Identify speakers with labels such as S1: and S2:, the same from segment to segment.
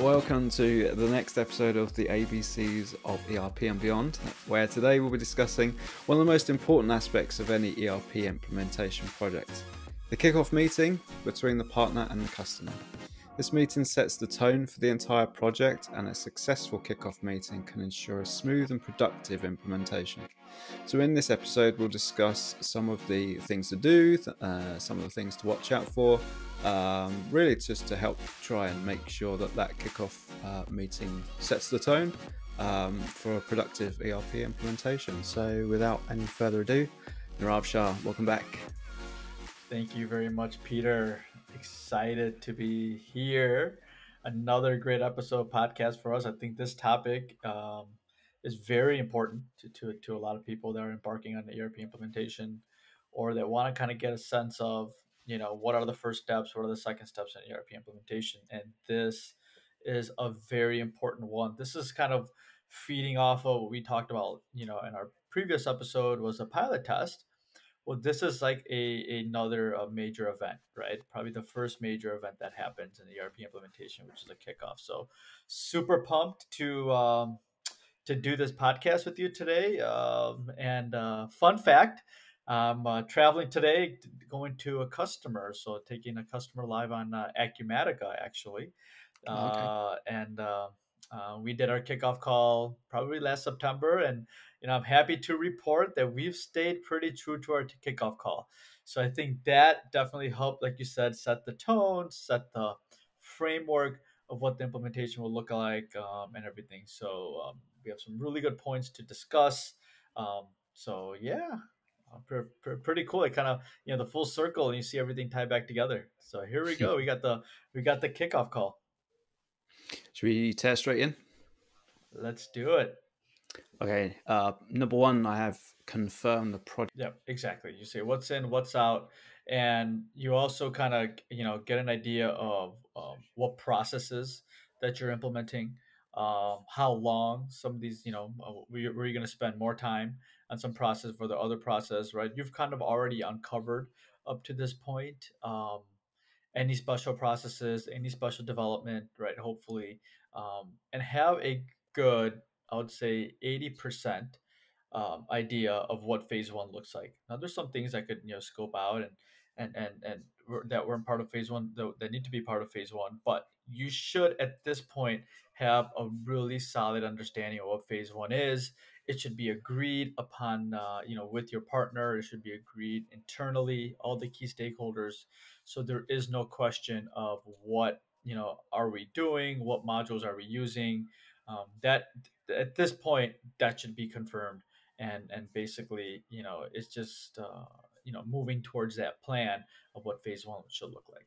S1: Welcome to the next episode of the ABCs of ERP and Beyond, where today we'll be discussing one of the most important aspects of any ERP implementation project, the kickoff meeting between the partner and the customer. This meeting sets the tone for the entire project, and a successful kickoff meeting can ensure a smooth and productive implementation. So in this episode, we'll discuss some of the things to do, some of the things to watch out for, really just to help try and make sure that kickoff meeting sets the tone for a productive ERP implementation. So without any further ado, Nirav Shah, welcome back.
S2: Thank you very much, Peter. Excited to be here. Another great episode podcast for us. I think this topic is very important to a lot of people that are embarking on the ERP implementation or that want to kind of get a sense of, what are the first steps, what are the second steps in ERP implementation. And this is a very important one. This is kind of feeding off of what we talked about, in our previous episode was a pilot test. Well, this is like another major event, right? Probably the first major event that happens in the ERP implementation, which is a kickoff. So, super pumped to do this podcast with you today. And fun fact, I'm traveling today, going to a customer. So, taking a customer live on Acumatica, actually.
S1: Okay.
S2: And we did our kickoff call probably last September, and I'm happy to report that we've stayed pretty true to our kickoff call. So I think that definitely helped, like you said, set the tone, set the framework of what the implementation will look like, and everything. So we have some really good points to discuss. So yeah, pretty cool. It kind of the full circle, and you see everything tied back together. So here we go. We got the kickoff call.
S1: Should we tear straight in?
S2: Let's do it.
S1: Okay. Number one, I have confirmed the project.
S2: Yeah, exactly. You say what's in, what's out, and you also kind of get an idea of what processes that you're implementing, how long some of these where you're going to spend more time on some process for the other process, right? You've kind of already uncovered up to this point any special processes, any special development, right? Hopefully, and have a good, I would say, 80% idea of what phase one looks like. Now, there's some things that could scope out and that weren't part of phase one that need to be part of phase one. But you should at this point have a really solid understanding of what phase one is. It should be agreed upon, with your partner. It should be agreed internally, all the key stakeholders. So there is no question of what are we doing, what modules are we using. That at this point that should be confirmed and basically it's just moving towards that plan of what phase one should look like.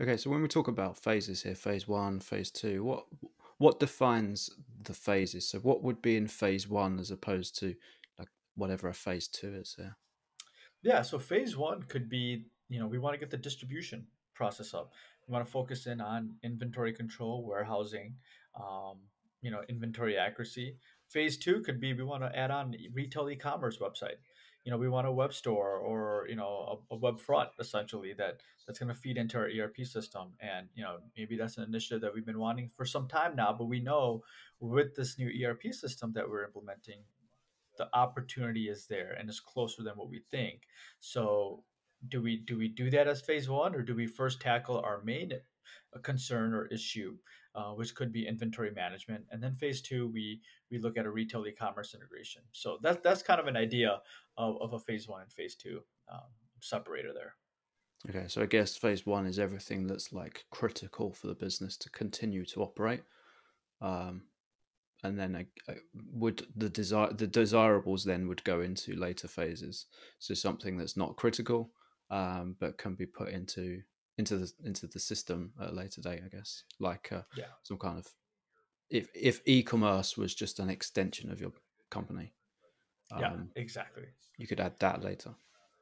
S1: Okay, so when we talk about phases here, phase one, phase two, what defines the phases? So what would be in phase one as opposed to like whatever a phase two is here?
S2: Yeah, so phase one could be, we want to get the distribution process up. We want to focus in on inventory control, warehousing, um, inventory accuracy. Phase two could be we want to add on retail e-commerce website. We want a web store or a web front essentially that's going to feed into our ERP system. And maybe that's an initiative that we've been wanting for some time now, but we know with this new ERP system that we're implementing, the opportunity is there and is closer than what we think. So do we do that as phase one, or do we first tackle our main concern or issue, which could be inventory management, and then phase two we look at a retail e-commerce integration. So that's kind of an idea of a phase one and phase two separator there.
S1: Okay, so I guess phase one is everything that's like critical for the business to continue to operate. Um, and then would the desirables then would go into later phases. So something that's not critical, but can be put into the system at a later date, I guess. Like
S2: Yeah.
S1: some kind of if e-commerce was just an extension of your company,
S2: Yeah,
S1: um,
S2: exactly.
S1: you could add that later.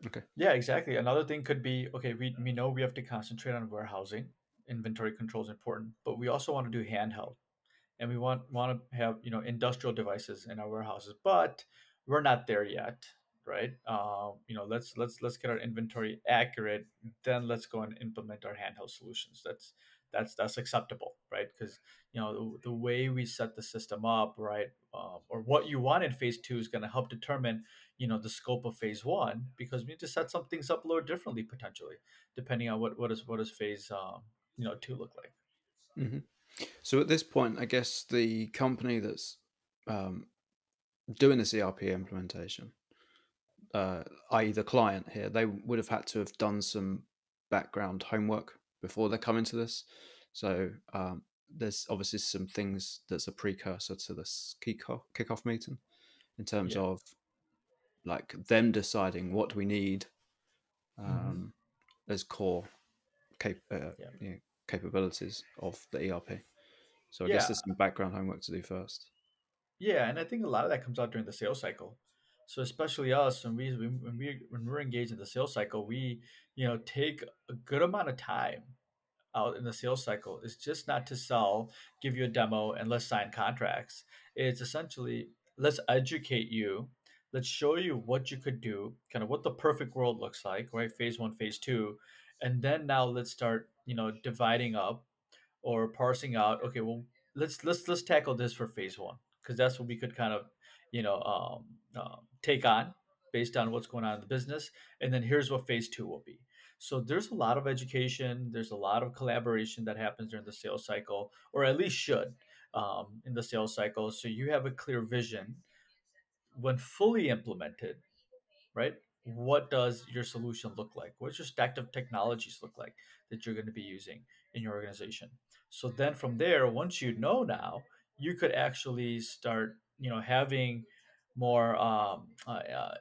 S1: Okay.
S2: Yeah, exactly. Another thing could be, okay, we know we have to concentrate on warehousing. Inventory control is important, but we also want to do handheld, and we want to have industrial devices in our warehouses, but we're not there yet, right? Let's get our inventory accurate, then let's go and implement our handheld solutions. That's acceptable, right? Because the way we set the system up, right, or what you want in phase two is going to help determine the scope of phase one, because we need to set some things up a little differently potentially, depending on what is phase two look like.
S1: Hmm. So at this point, I guess the company that's um, doing this ERP implementation, i.e., the client here, they would have had to have done some background homework before they come into this. So there's obviously some things that's a precursor to this kickoff meeting in terms
S2: Yeah.
S1: of like them deciding what we need
S2: Hmm.
S1: um, as core cap- uh,
S2: Yeah.
S1: you know, capabilities of the ERP. So I guess
S2: Yeah.
S1: there's some background homework to do first.
S2: Yeah, and I think a lot of that comes out during the sales cycle. So especially us, when we're engaged in the sales cycle, we take a good amount of time out in the sales cycle. It's just not to sell, give you a demo, and let's sign contracts. It's essentially, let's educate you, let's show you what you could do, kind of what the perfect world looks like, right? Phase one, phase two, and then now let's start dividing up or parsing out, okay, well, let's tackle this for phase one, because that's what we could kind of take on based on what's going on in the business, and then here's what phase two will be. So there's a lot of education, there's a lot of collaboration that happens during the sales cycle, or at least should, in the sales cycle, so you have a clear vision when fully implemented, right? What does your solution look like? What's your stack of technologies look like that you're going to be using in your organization? So then from there, once you know now, you could actually start, having more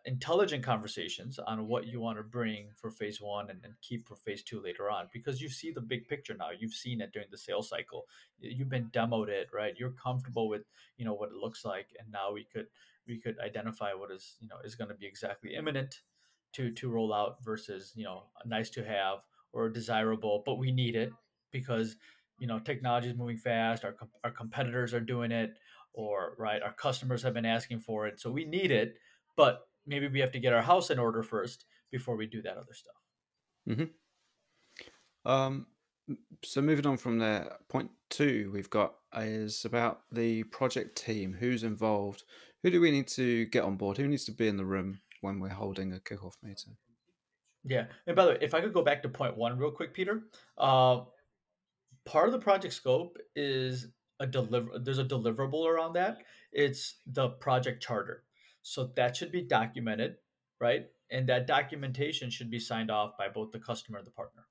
S2: intelligent conversations on what you want to bring for phase one, and keep for phase two later on, because you see the big picture now. You've seen it during the sales cycle. You've been demoed it, right? You're comfortable with, what it looks like, and now we could identify what is going to be exactly imminent to roll out versus nice to have or desirable, but we need it because technology is moving fast. Our competitors are doing it, or right, our customers have been asking for it, so we need it. But maybe we have to get our house in order first before we do that other stuff.
S1: Hmm. Um, so moving on from there, point two we've got is about the project team. Who's involved? Who do we need to get on board? Who needs to be in the room when we're holding a kickoff meeting?
S2: Yeah, and by the way, if I could go back to point one real quick, Peter. Part of the project scope is there's a deliverable around that. It's the project charter, so that should be documented, right? And that documentation should be signed off by both the customer and the partner.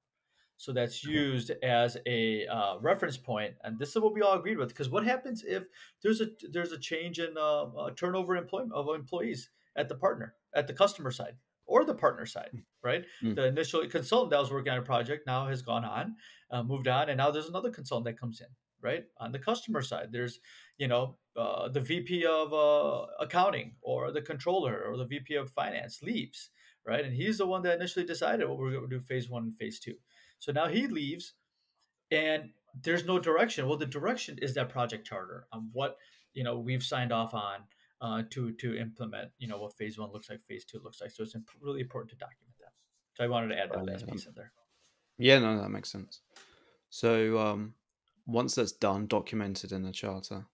S2: So that's
S1: Okay.
S2: used as a reference point, and this is what we all agreed with. Because what happens if there's a change in turnover employment of employees at the customer side or the partner side, right?
S1: Mm.
S2: The initial consultant that was working on a project now has gone on, moved on, and now there's another consultant that comes in, right? On the customer side, there's the VP of accounting or the controller or the VP of finance leaves, right? And he's the one that initially decided what we're going to do phase one and phase two. So now he leaves, and there's no direction. Well, the direction is that project charter on what we've signed off on to implement. What phase one looks like, phase two looks like. So it's really important to document that. So I wanted to add that last piece in there.
S1: Yeah, no, that makes sense. So once that's done, documented in the charter,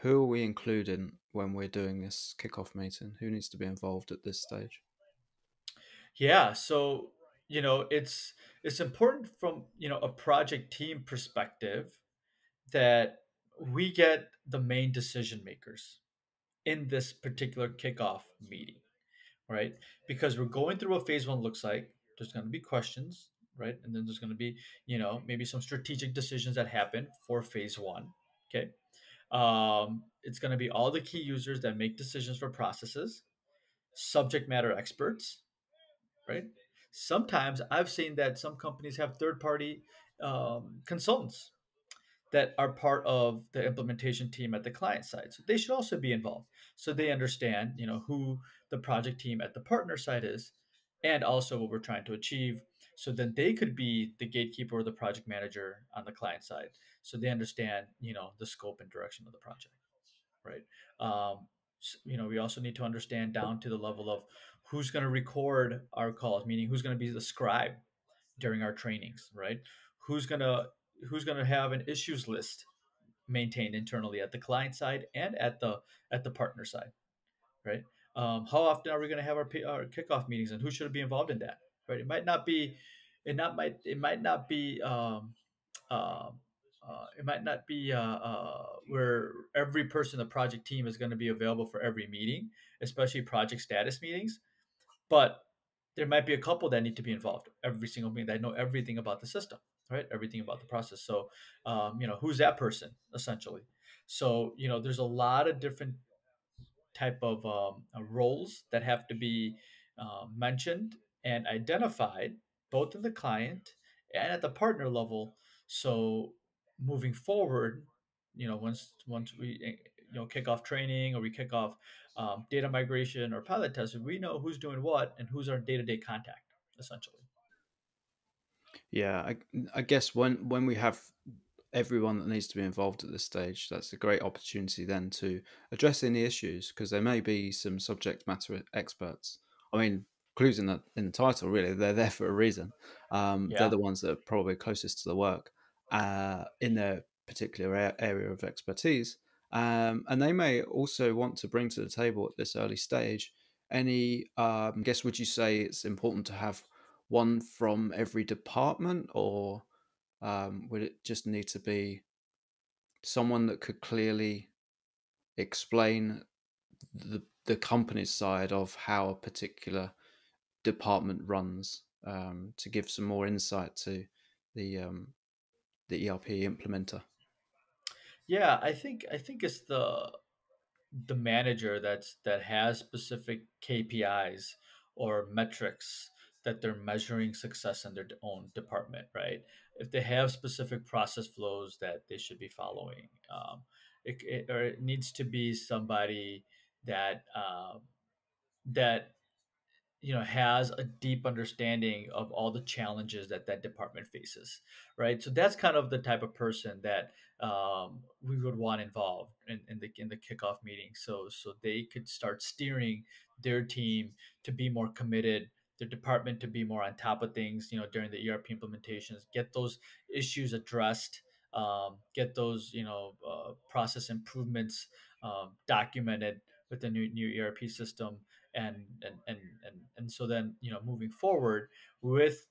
S1: who are we including when we're doing this kickoff meeting? Who needs to be involved at this stage?
S2: Yeah. So it's important from a project team perspective that we get the main decision makers in this particular kickoff meeting, right? Because we're going through what phase one looks like. There's going to be questions, right? And then there's going to be, maybe some strategic decisions that happen for phase one. Okay. It's going to be all the key users that make decisions for processes, subject matter experts, right? Sometimes I've seen that some companies have third party consultants that are part of the implementation team at the client side. So they should also be involved. So they understand, who the project team at the partner side is and also what we're trying to achieve. So then they could be the gatekeeper or the project manager on the client side. So they understand, the scope and direction of the project, right? We also need to understand down to the level of who's going to record our calls, meaning who's going to be the scribe during our trainings, right? Who's going to who's going to have an issues list maintained internally at the client side and at the partner side, right? How often are we going to have our kickoff meetings, and who should be involved in that, right? It might not be um, it might not be where every person in the project team is going to be available for every meeting, especially project status meetings. But there might be a couple that need to be involved every single meeting that know everything about the system, right? Everything about the process. So, who's that person essentially? So, there's a lot of different type of roles that have to be mentioned and identified both in the client and at the partner level. So moving forward, once we kick off training, or we kick off data migration or pilot testing, we know who's doing what and who's our day-to-day contact essentially.
S1: Yeah, I guess when we have everyone that needs to be involved at this stage, that's a great opportunity then to address any issues, because there may be some subject matter experts. I mean, clues in the title, really, they're there for a reason. They're
S2: Yeah.
S1: the ones that are probably closest to the work in their particular area of expertise, and they may also want to bring to the table at this early stage any. I guess, would you say it's important to have one from every department, or would it just need to be someone that could clearly explain the company's side of how a particular department runs, to give some more insight to the the ERP implementer?
S2: Yeah, I think it's the manager that has specific KPIs or metrics that they're measuring success in their own department, right? If they have specific process flows that they should be following, or it needs to be somebody that has a deep understanding of all the challenges that department faces, right? So that's kind of the type of person that we would want involved in the kickoff meeting, so they could start steering their team to be more committed, their department to be more on top of things, during the ERP implementations, get those issues addressed, get those process improvements documented with the new ERP system, and so then moving forward with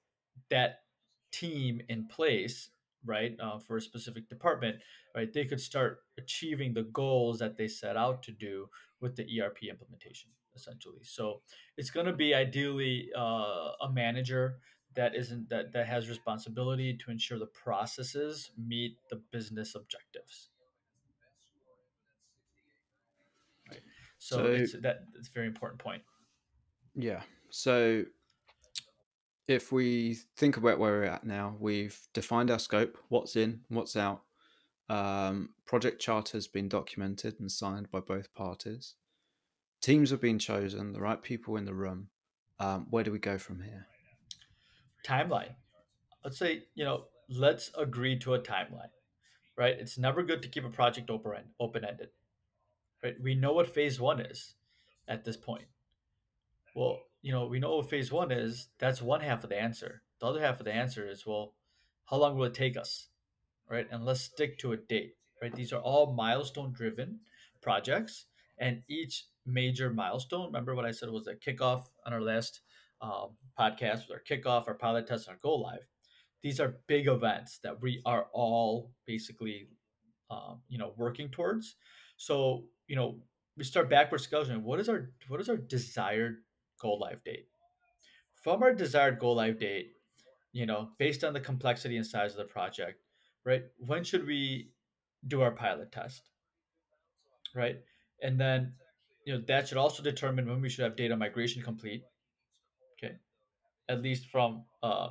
S2: that team in place, right, for a specific department, right, they could start achieving the goals that they set out to do with the ERP implementation essentially. So it's going to be ideally a manager that isn't that has responsibility to ensure the processes meet the business objectives, right? So
S1: So
S2: it's a very important point.
S1: yeah, so if we think about where we're at now, we've defined our scope, what's in, what's out. Project chart has been documented and signed by both parties. Teams have been chosen, the right people in the room. Where do we go from here?
S2: Timeline. Let's say, let's agree to a timeline, right? It's never good to keep a project open ended, right? We know what phase one is at this point. Well, we know what phase one is. That's one half of the answer. The other half of the answer is, well, how long will it take us, right? And let's stick to a date, right? These are all milestone driven projects, and each major milestone, remember what I said was a kickoff on our last podcast, our kickoff, our pilot test, and our go live. These are big events that we are all basically working towards. So we start backwards scheduling. What is our desired go live date? From our desired go live date, based on the complexity and size of the project, right? When should we do our pilot test, right? And then that should also determine when we should have data migration complete. Okay, at least from a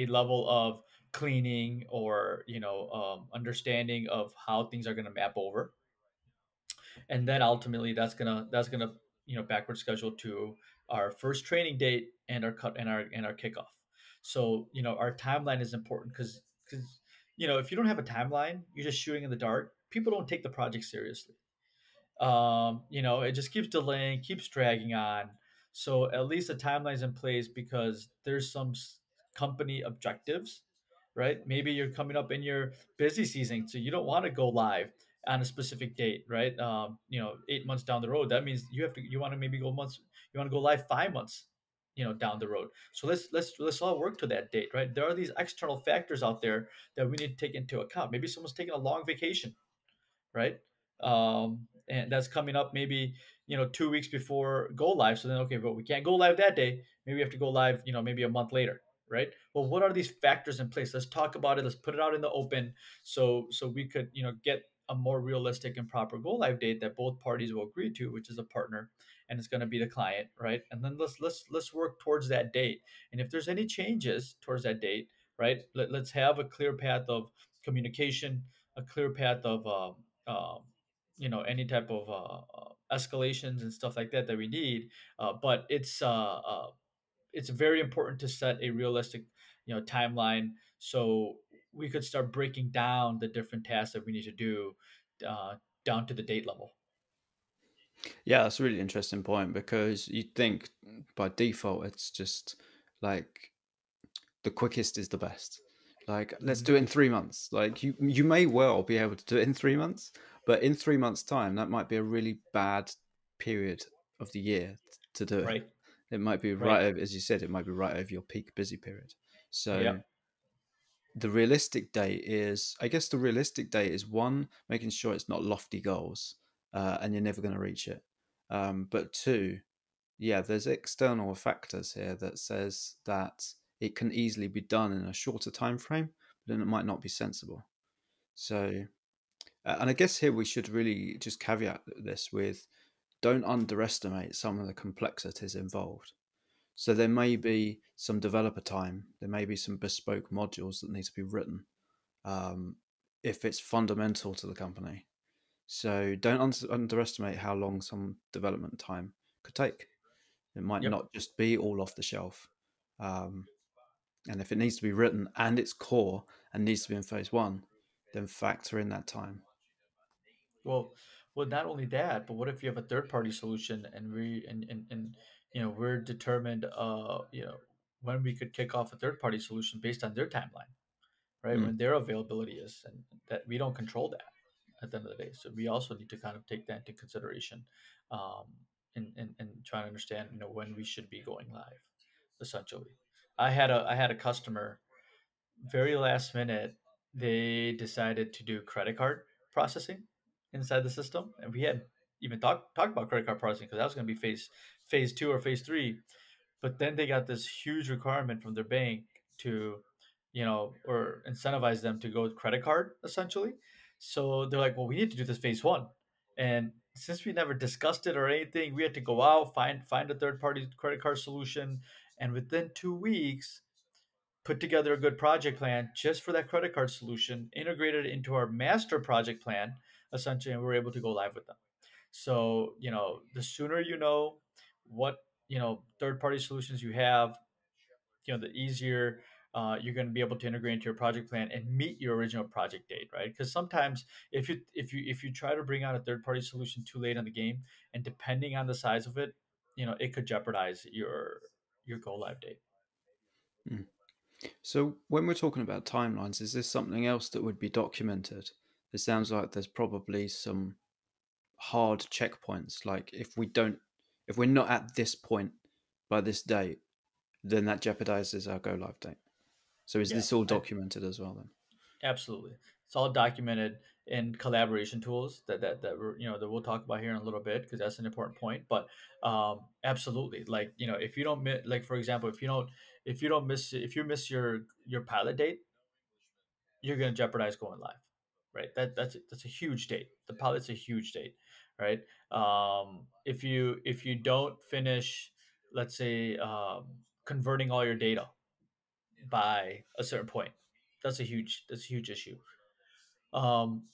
S2: level of cleaning, or understanding of how things are going to map over, and then ultimately that's gonna backward schedule to our first training date and our cut and our kickoff. So our timeline is important, because if you don't have a timeline, you're just shooting in the dark. People don't take the project seriously. It just keeps delaying, keeps dragging on. So at least the timeline's in place, because there's some company objectives right? Maybe you're coming up in your busy season, so you don't want to go live on a specific date, right? 8 months down the road. That means you want to maybe go months, you want to go live 5 months, down the road. So let's all work to that date, right? There are these external factors out there that we need to take into account. Maybe someone's taking a long vacation, right? And that's coming up maybe 2 weeks before go live. So then, okay, but we can't go live that day. Maybe we have to go live, maybe a month later, right? Well, what are these factors in place? Let's talk about it. Let's put it out in the open, so we could get a more realistic and proper go live date that both parties will agree to, which is a partner, and it's going to be the client, right? And then let's work towards that date. And if there's any changes towards that date, right, let's have a clear path of communication, a clear path of any type of escalations and stuff like that we need. But it's very important to set a realistic timeline, so we could start breaking down the different tasks that we need to do uh, down to the date level.
S1: Yeah, that's a really interesting point because you'd think by default it's just like the quickest is the best. Like, let's
S2: Hmm.
S1: do it in 3 months. Like, you may well be able to do it in 3 months, but in 3 months' time, that might be a really bad period of the year to do it.
S2: Right.
S1: It might be
S2: Right.
S1: as you said, it might be right over your peak busy period. So
S2: Yep.
S1: the realistic date is, I guess, the realistic date is one, making sure it's not lofty goals, and you're never going to reach it. But two, yeah, there's external factors here that says that it can easily be done in a shorter time frame, but then it might not be sensible. So, and I guess here we should really just caveat this with don't underestimate some of the complexities involved. So there may be some developer time, there may be some bespoke modules that need to be written, um, if it's fundamental to the company. So don't underestimate how long some development time could take. It might
S2: Yep.
S1: not just be all off the shelf. Um, and if it needs to be written and it's core and needs to be in phase one, then factor in that time.
S2: Well, not only that, but what if you have a third party solution, and we're determined when we could kick off a third party solution based on their timeline, right?
S1: Mm.
S2: When their availability is, and that we don't control that at the end of the day. So we also need to kind of take that into consideration, um, and try to understand, when we should be going live. Essentially, I had a customer, very last minute, they decided to do credit card processing inside the system, and we had even talked about credit card processing because that was going to be phase two or phase three. But then they got this huge requirement from their bank to, or incentivize them to go with credit card essentially. So they're like, well, we need to do this phase one. And since we never discussed it or anything, we had to go out, find a third party credit card solution. And within 2 weeks, put together a good project plan just for that credit card solution, integrated it into our master project plan, essentially, and we're able to go live with them. So, the sooner you know what, third party solutions you have, the easier you're going to be able to integrate into your project plan and meet your original project date, right? Because sometimes if you try to bring on a third party solution too late in the game, and depending on the size of it, it could jeopardize your go live date.
S1: Mm. So when we're talking about timelines, is this something else that would be documented? It sounds like there's probably some hard checkpoints. Like if we're not at this point by this date, then that jeopardizes our go live date. So is
S2: Yeah,
S1: this all documented as well then?
S2: absolutely. It's all documented in collaboration tools that we're, that we'll talk about here in a little bit, because that's an important point. But absolutely, like, if you don't like, for example, if you miss your pilot date, you're going to jeopardize going live, right? That's a huge date. The pilot's a huge date, right? If you don't finish, let's say, converting all your data by a certain point, that's a huge issue.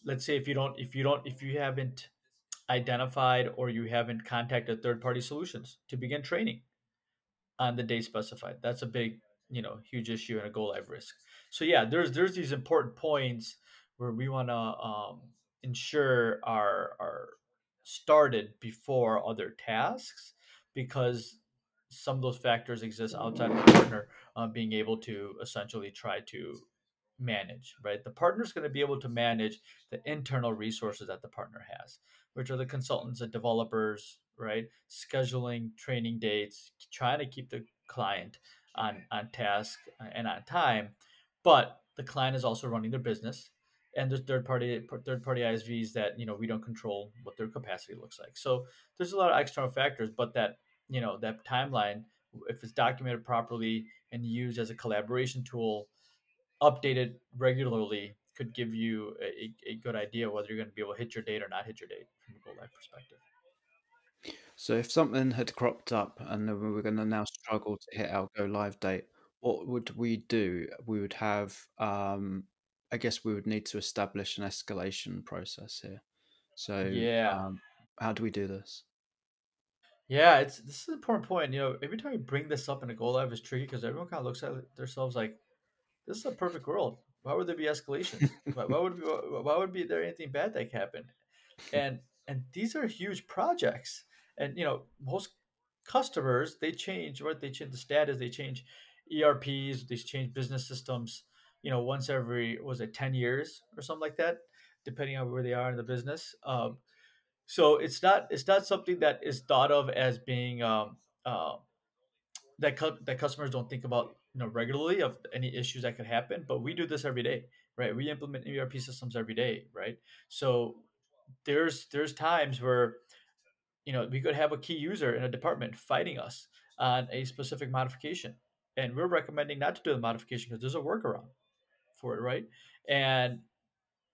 S2: Let's say if you haven't identified, or you haven't contacted third party solutions to begin training on the day specified, that's a big, huge issue and a go live risk. So yeah, there's these important points where we want to ensure are started before other tasks, because some of those factors exist outside of the partner being able to essentially try to manage, right? The partner is going to be able to manage the internal resources that the partner has, which are the consultants and developers, right? Scheduling training dates, trying to keep the client on task and on time. But the client is also running their business, and there's third party ISVs that we don't control what their capacity looks like. So there's a lot of external factors, but that timeline, if it's documented properly and used as a collaboration tool, updated regularly, could give you a good idea whether you're going to be able to hit your date or not hit your date from a go live perspective.
S1: So if something had cropped up and then we were going to now struggle to hit our go live date, what would we do? We would have, I guess we would need to establish an escalation process here. So
S2: Yeah.
S1: how do we do this?
S2: Yeah, this is an important point. Every time you bring this up in a go live is tricky because everyone kind of looks at themselves like, this is a perfect world. Why would there be escalations? Why would be there anything bad that happened? And these are huge projects, and most customers, they change, right? They change the status, they change ERPs, they change business systems, once every, was it 10 years or something like that, depending on where they are in the business. So it's not something that is thought of as being uh, that customers don't think about regularly, of any issues that could happen, but we do this every day, right? We implement ERP systems every day, right? So there's times where we could have a key user in a department fighting us on a specific modification, and we're recommending not to do the modification because there's a workaround for it, right? And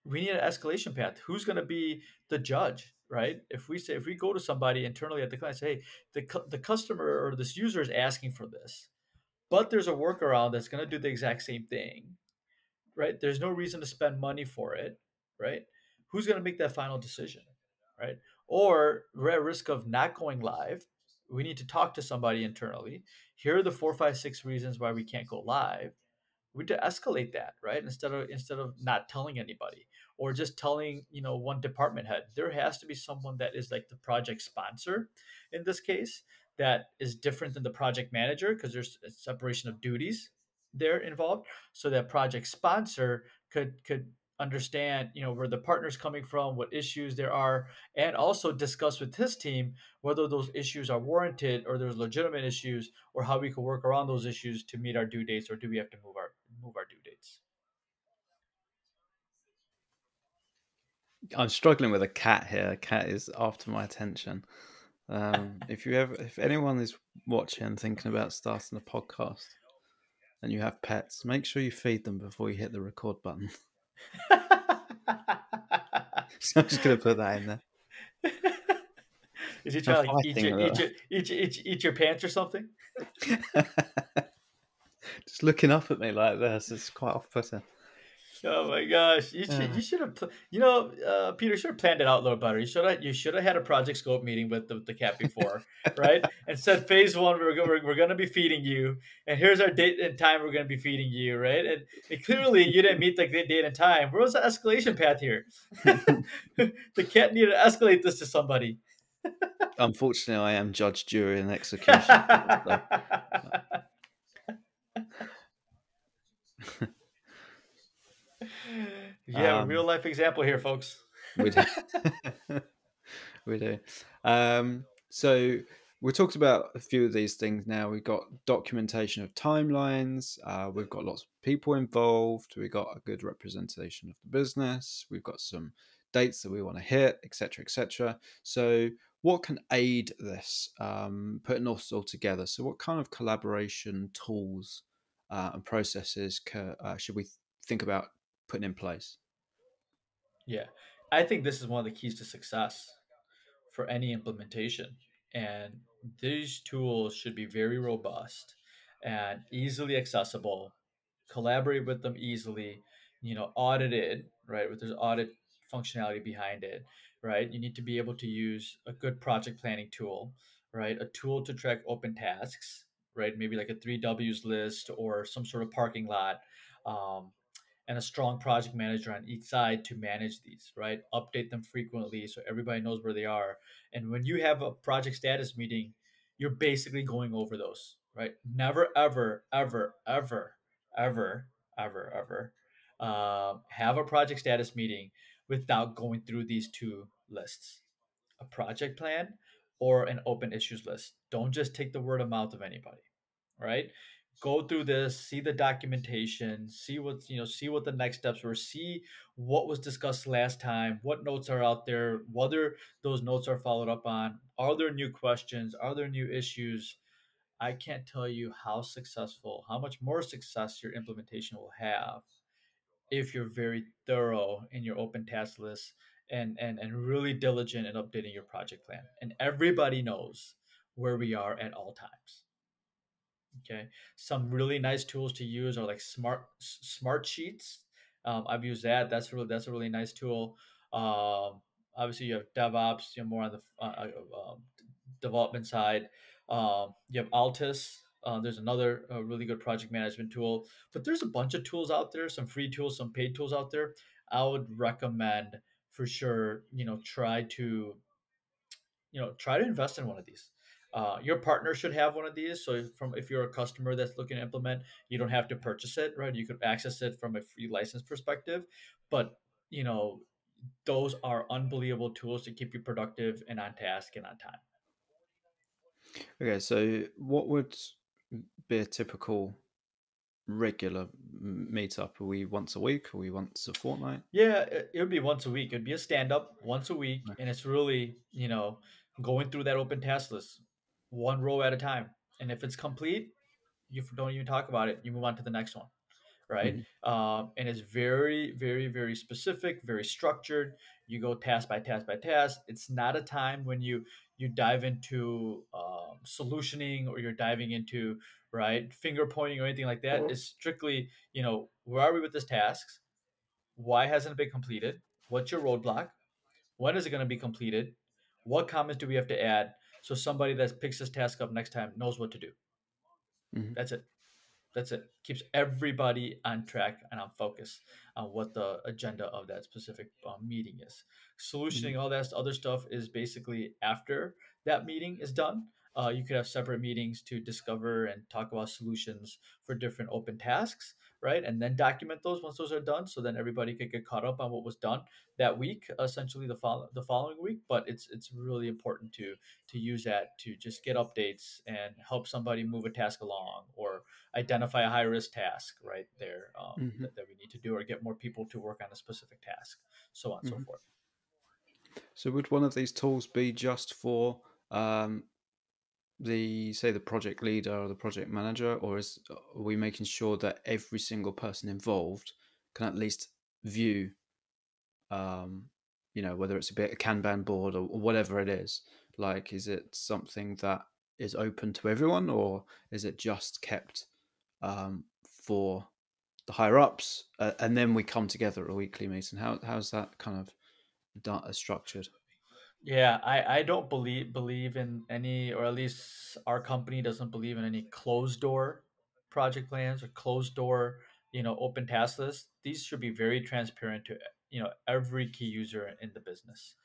S2: we need an escalation path. Who's going to be the judge, right? If we go to somebody internally at the client, say, hey, the customer or this user is asking for this, but there's a workaround that's going to do the exact same thing, right? There's no reason to spend money for it, right? Who's going to make that final decision, right? Or we're at risk of not going live. We need to talk to somebody internally. Here are the 4, 5, 6 reasons why we can't go live. We need to escalate that, right? Instead of not telling anybody, or just telling one department head. There has to be someone that is like the project sponsor in this case, that is different than the project manager, because there's a separation of duties there involved. So that project sponsor could understand where the partner's coming from, what issues there are, and also discuss with his team whether those issues are warranted or there's legitimate issues, or how we can work around those issues to meet our due dates, or do we have to move our due dates.
S1: I'm struggling with a cat here. A cat is after my attention. If anyone is watching and thinking about starting a podcast and you have pets, make sure you feed them before you hit the record button. So I'm just going to put that in there.
S2: Is he
S1: I'm
S2: trying to like
S1: fighting a little.
S2: eat your pants or something?
S1: Just looking up at me like this, it's quite off-putting.
S2: Oh my gosh! You should have Peter should have planned it out a little better. You should have had a project scope meeting with the cat before, right? And said phase one, we're going to be feeding you, and here's our date and time we're going to be feeding you, right? And clearly you didn't meet the date and time. Where was the escalation path here? The cat needed to escalate this to somebody.
S1: Unfortunately, I am judge, jury, and execution. So,
S2: You have a real life example here, folks.
S1: we do. We do. So we talked about a few of these things now. We've got documentation of timelines. We've got lots of people involved. We've got a good representation of the business. We've got some dates that we want to hit, etc., etc. So what can aid this, putting us all together? So what kind of collaboration tools and processes should we think about putting in place?
S2: Yeah, I think this is one of the keys to success for any implementation. And these tools should be very robust and easily accessible. Collaborate with them easily, audited, right? With there's audit functionality behind it, right? You need to be able to use a good project planning tool, right? A tool to track open tasks, right? Maybe like a 3Ws list or some sort of parking lot. Um, and a strong project manager on each side to manage these, right? Update them frequently so everybody knows where they are. And when you have a project status meeting, you're basically going over those, right? Never, ever, ever, ever, ever, ever, ever Have a project status meeting without going through these two lists: a project plan or an open issues list. Don't just take the word of mouth of anybody, right? Go through this, see the documentation, see what's, see what the next steps were, see what was discussed last time, what notes are out there, whether those notes are followed up on, are there new questions, are there new issues. I can't tell you how successful, how much more success your implementation will have if you're very thorough in your open task list and really diligent in updating your project plan. And everybody knows where we are at all times. Okay, some really nice tools to use are like smart sheets. I've used that. That's a really nice tool. Obviously, you have DevOps. More on the development side. You have Altus. There's another really good project management tool. But there's a bunch of tools out there. Some free tools, some paid tools out there. I would recommend for sure. Try to invest in one of these. Your partner should have one of these. So if you're a customer that's looking to implement, you don't have to purchase it, right? You could access it from a free license perspective. But you know, those are unbelievable tools to keep you productive and on task and on time.
S1: Okay, so what would be a typical regular meetup? Are we once a week? Are we once a fortnight?
S2: Yeah, it would be once a week. It'd be a stand up once a week,
S1: Okay.
S2: and it's really, going through that open task list, one row at a time. And if it's complete, you don't even talk about it. You move on to the next one, right?
S1: Mhm.
S2: And it's very, very, very specific, very structured. You go task by task by task. It's not a time when you dive into solutioning, or you're diving into, right, finger pointing or anything like that. It's strictly, where are we with this task? Why hasn't it been completed? What's your roadblock? When is it going to be completed? What comments do we have to add so somebody that picks this task up next time knows what to do?
S1: Mhm.
S2: That's it. That's it. Keeps everybody on track and on focus on what the agenda of that specific meeting is.
S1: Mhm.
S2: Solutioning all that other stuff is basically after that meeting is done. You could have separate meetings to discover and talk about solutions for different open tasks, right? And then document those once those are done, so then everybody could get caught up on what was done that week, essentially the following week. But it's really important to use that to just get updates and help somebody move a task along, or identify a high risk task right there,
S1: Mhm.
S2: that we need to do, or get more people to work on a specific task, so on and so
S1: Mhm.
S2: forth.
S1: So would one of these tools be just for the say the project leader or the project manager, or are we making sure that every single person involved can at least view, um, whether it's a bit a Kanban board or whatever it is? Like, is it something that is open to everyone, or is it just kept for the higher ups, and then we come together at a weekly meeting? How's that kind of structured?
S2: Yeah, I don't believe in any, or at least our company doesn't believe in any closed door project plans or closed door, open task lists. These should be very transparent to, every key user in the business,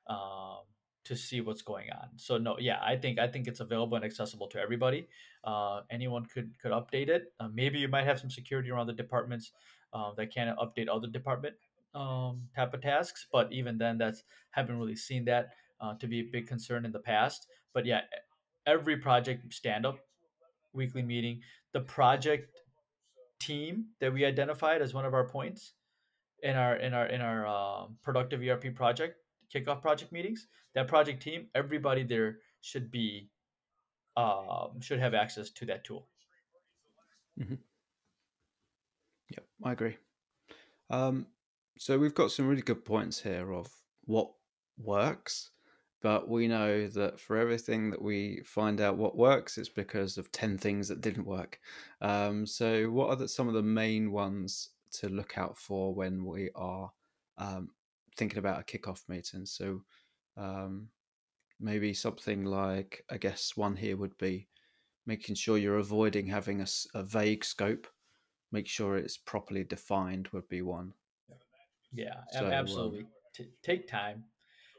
S2: um, to see what's going on. So no, yeah, I think it's available and accessible to everybody. Anyone could update it. Maybe you might have some security around the departments that can't update other department type of tasks, but even then, that's haven't really seen that to be a big concern in the past. But yeah, every project stand up weekly meeting, the project team that we identified as one of our points in our productive ERP project kickoff project meetings, that project team, everybody there should have access to that tool.
S1: Hmm. Yeah, I agree. Um, so we've got some really good points here of what works, but we know that for everything that we find out what works, it's because of 10 things that didn't work. So what are some of the main ones to look out for when we are um, thinking about a kickoff meeting? So um, maybe something like, I guess one here would be making sure you're avoiding having a vague scope. Make sure it's properly defined would be one.
S2: Yeah,
S1: So,
S2: absolutely. Take time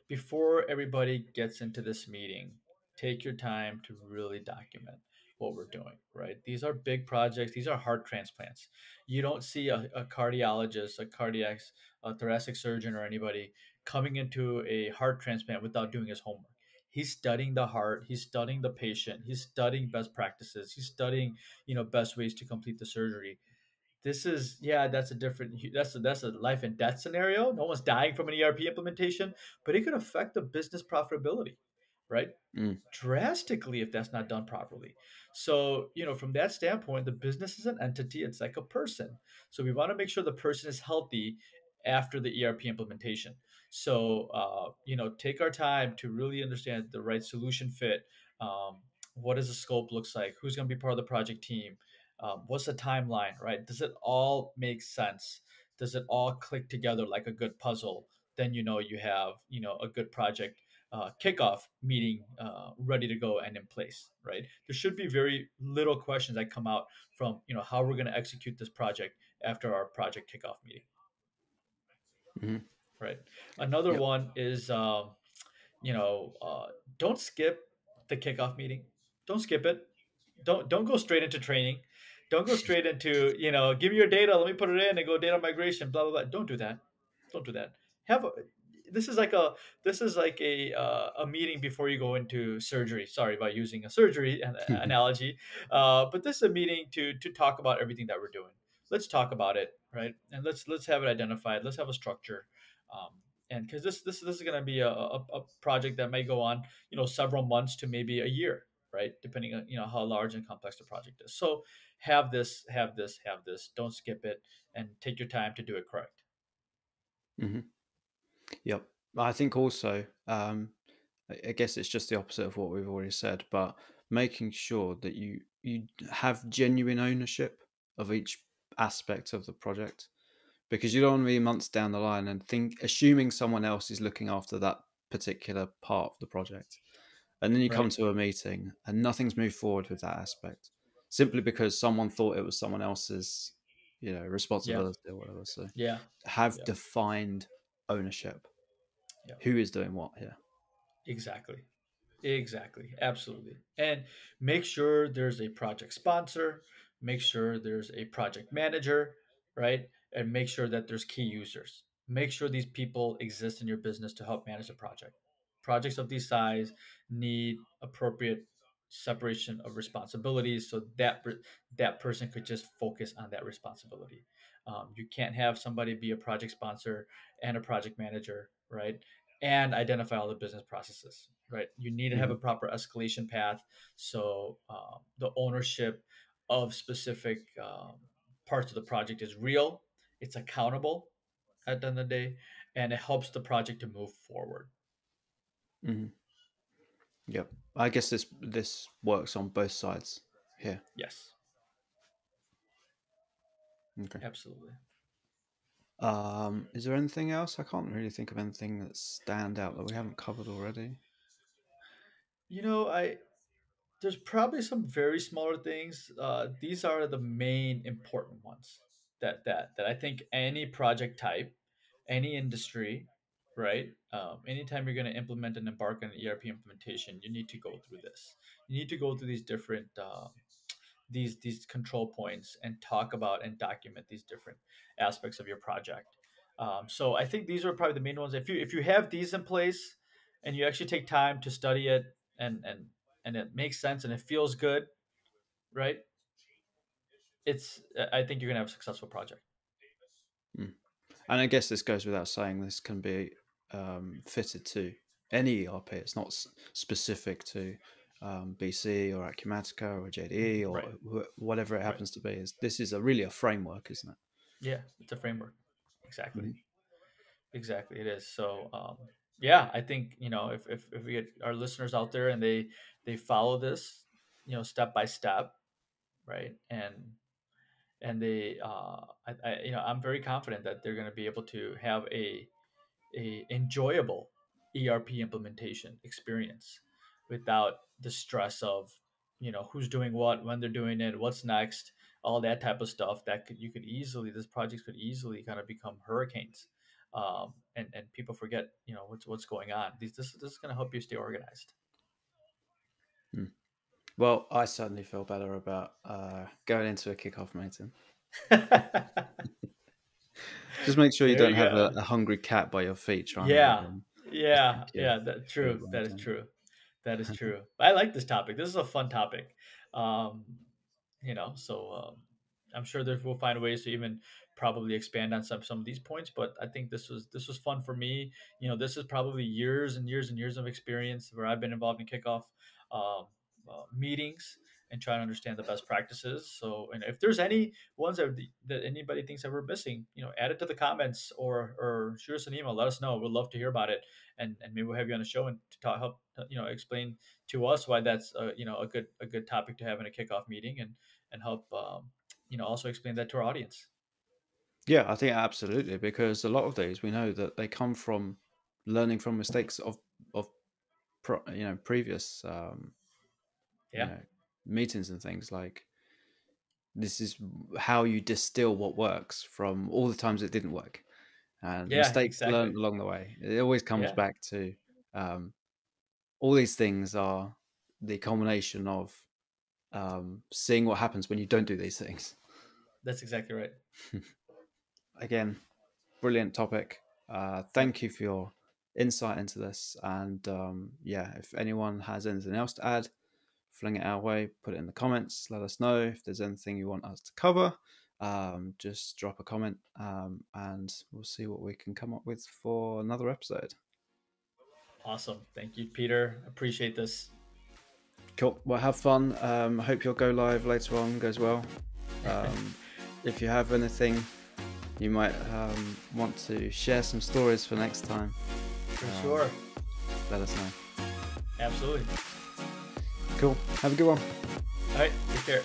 S2: before everybody gets into this meeting. Take your time to really document. what we're doing, right? These are big projects. These are heart transplants. You don't see a cardiologist, a cardiac, a thoracic surgeon, or anybody coming into a heart transplant without doing his homework. He's studying the heart. He's studying the patient. He's studying best practices. He's studying, best ways to complete the surgery. This is, yeah, that's a different, that's a life and death scenario. No one's dying from an ERP implementation, but it could affect the business profitability, right?
S1: Mm.
S2: Drastically if that's not done properly. So, from that standpoint, the business is an entity, it's like a person. So we want to make sure the person is healthy after the ERP implementation. So, take our time to really understand the right solution fit. What does the scope looks like? Who's going to be part of the project team? What's the timeline, right? Does it all make sense? Does it all click together like a good puzzle? Then you have a good project kickoff meeting ready to go and in place, right? There should be very little questions that come out from how we're going to execute this project after our project kickoff meeting,
S1: Mm.
S2: right? Another
S1: Yep.
S2: one is you know, don't skip the kickoff meeting. Don't skip it. Don't go straight into training. Don't go straight into give me your data. Let me put it in and go data migration. Blah blah blah. Don't do that. Don't do that. Have a, this is like a a meeting before you go into surgery. Sorry about using a surgery analogy, but this is a meeting to talk about everything that we're doing. Let's talk about it, right? And let's have it identified. Let's have a structure. Um, and because this is going to be a project that may go on several months to maybe a year, right, depending on how large and complex the project is. So have this, don't skip it, and take your time to do it correct.
S1: Hmm. Yep. I think also, I guess it's just the opposite of what we've already said, but making sure that you have genuine ownership of each aspect of the project, because you don't want to be months down the line and assuming someone else is looking after that particular part of the project, and then you come
S2: Right.
S1: to a meeting and nothing's moved forward with that aspect simply because someone thought it was someone else's,
S2: Yeah.
S1: responsibility or whatever. So
S2: Yeah.
S1: have
S2: Yeah.
S1: defined ownership.
S2: Yeah.
S1: Who is doing what here?
S2: Exactly. Exactly. Absolutely. And make sure there's a project sponsor, make sure there's a project manager, right? And make sure that there's key users. Make sure these people exist in your business to help manage the project. Projects of these size need appropriate separation of responsibilities so that person could just focus on that responsibility. You can't have somebody be a project sponsor and a project manager, right? And identify all the business processes, right? You need to have
S1: Hmm.
S2: a proper escalation path. So the ownership of specific parts of the project is real, it's accountable at the end of the day, and it helps the project to move forward.
S1: Hmm. Yep. I guess this works on both sides here.
S2: Yes,
S1: Okay.
S2: absolutely.
S1: Is there anything else? I can't really think of anything that stand out that we haven't covered already.
S2: I There's probably some very smaller things. These are the main important ones that I think any project type, any industry, right? Anytime you're going to implement and embark on an ERP implementation, you need to go through this. You need to go through these different these control points and talk about and document these different aspects of your project. So I think these are probably the main ones. If you have these in place and you actually take time to study it and it makes sense and it feels good, right? I think you're gonna have a successful project.
S1: Mm. And I guess this goes without saying, this can be fitted to any ERP. It's not specific to BC or Acumatica or JDE or
S2: Right.
S1: whatever it
S2: Right.
S1: happens to be. This is really a framework, isn't
S2: Yeah, it's a framework. Exactly.
S1: it?
S2: Exactly. It is. So yeah, I think if we get our listeners out there and they follow this, step by step, right? And they I'm very confident that they're going to be able to have a enjoyable ERP implementation experience without the stress of who's doing what, when they're doing it, what's next, all that type of stuff. That could you could easily This projects could easily kind of become hurricanes, and people forget what's going on. This is going to help you stay organized.
S1: Mm. Well, I certainly feel better about going into a kickoff meeting. Just make sure you
S2: There
S1: don't
S2: you
S1: have
S2: go.
S1: a hungry cat by your feet trying to
S2: Yeah,
S1: get your
S2: yeah. That
S1: food
S2: true.
S1: right
S2: That is
S1: in.
S2: true. That is true. I like this topic. This is a fun topic. Um, so I'm sure there we'll find ways to even probably expand on some of these points. But I think this was fun for me. This is probably years and years and years of experience where I've been involved in kickoff um, meetings and trying to understand the best practices. So, and if there's any ones that anybody thinks that we're missing, add it to the comments or shoot us an email. Let us know. We'd love to hear about it, and maybe we'll have you on the show and to talk, help explain to us why that's a good topic to have in a kickoff meeting, and help also explain that to our audience.
S1: Yeah, I think absolutely, because a lot of these we know that they come from learning from mistakes of previous you
S2: Yeah,
S1: know meetings and things. Like, this is how you distill what works from all the times it didn't work, and
S2: yeah,
S1: mistakes
S2: exactly.
S1: learned along the way. It always comes
S2: Yeah,
S1: back to um, all these things are the culmination of seeing what happens when you don't do these things.
S2: that's exactly right.
S1: Again, brilliant topic.
S2: Yep.
S1: Thank you for your insight into this. And yeah, if anyone has anything else to add, fling it our way, put it in the comments. Let us know if there's anything you want us to cover. Just drop a comment, and we'll see what we can come up with for another episode.
S2: Awesome. Thank you, Peter. Appreciate this.
S1: Cool. Well, have fun. I hope your go live later on goes well. Um, if you have anything you might want to share some stories for next time,
S2: For
S1: um,
S2: sure.
S1: let us know.
S2: Absolutely.
S1: Cool. Have a good one.
S2: All right. Take care.